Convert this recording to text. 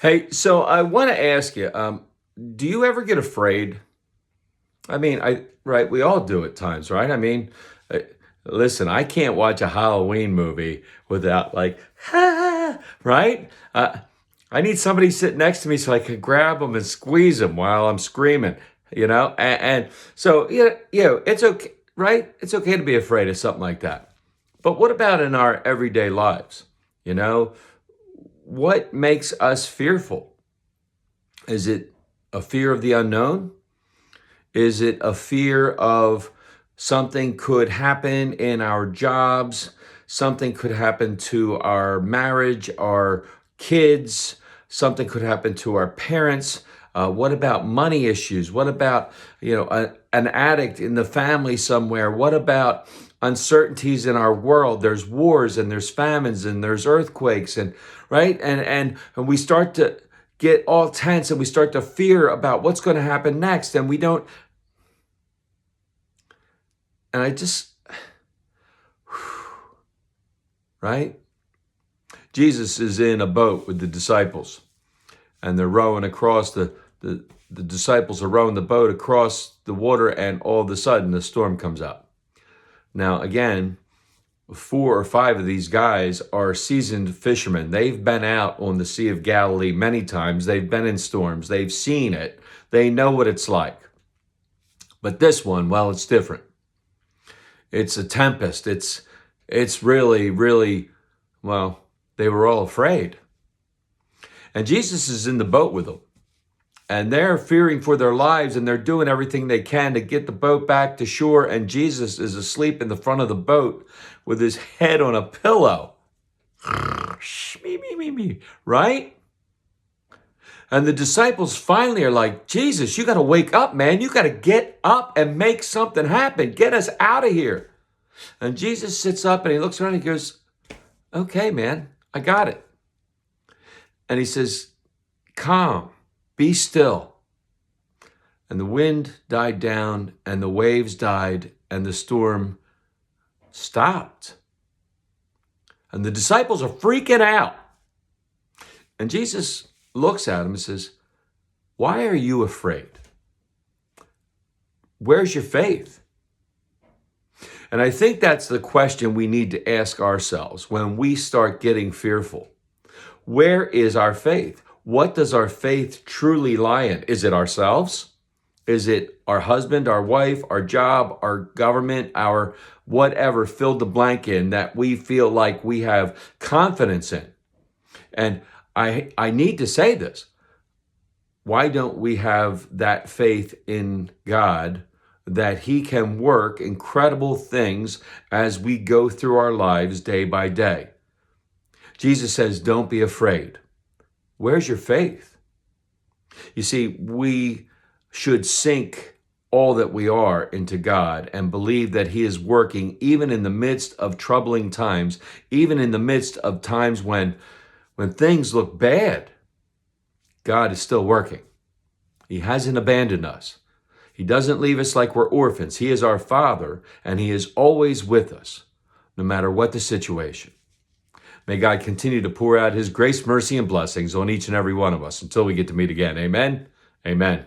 Hey, so I want to ask you, do you ever get afraid? I mean, right, we all do at times, right? I mean, uh, listen, I can't watch a Halloween movie without like, right? I need somebody sit next to me so I can grab them and squeeze them while I'm screaming, and so, it's okay, right? It's okay to be afraid of something like that. But what about in our everyday lives? You know, what makes us fearful? Is it a fear of the unknown? Is it a fear of something could happen in our jobs? Something could happen to our marriage, our kids. Something could happen to our parents. What about money issues? What about, an addict in the family somewhere? What about uncertainties in our world? There's wars and there's famines and there's earthquakes and right and we start to get all tense and we start to fear about what's going to happen next and we don't and I just right. Jesus is in a boat with the disciples and they're rowing across the disciples are rowing the boat across the water and all of a sudden a storm comes up. Now again, four or five of these guys are seasoned fishermen. They've been out on the Sea of Galilee many times. They've been in storms. They've seen it. They know what it's like. But this one, well, it's different. It's a tempest. It's really, really, well, they were all afraid. And Jesus is in the boat with them. And they're fearing for their lives and they're doing everything they can to get the boat back to shore. And Jesus is asleep in the front of the boat with his head on a pillow. Right? And the disciples finally are like, Jesus, you got to wake up, man. You got to get up and make something happen. Get us out of here. And Jesus sits up and he looks around and he goes, okay, man, I got it. And he says, calm, be still. And the wind died down and the waves died and the storm stopped. And the disciples are freaking out. And Jesus looks at them and says, why are you afraid? Where's your faith? And I think that's the question we need to ask ourselves when we start getting fearful. Where is our faith? What does our faith truly lie in? Is it ourselves? Is it our husband, our wife, our job, our government, our whatever, fill the blank in that we feel like we have confidence in? And I need to say this. Why don't we have that faith in God that he can work incredible things as we go through our lives day by day? Jesus says, don't be afraid. Where's your faith? You see, we should sink all that we are into God and believe that he is working even in the midst of troubling times, even in the midst of times when things look bad. God is still working. He hasn't abandoned us. He doesn't leave us like we're orphans. He is our Father, and he is always with us, no matter what the situation. May God continue to pour out his grace, mercy, and blessings on each and every one of us until we get to meet again. Amen. Amen.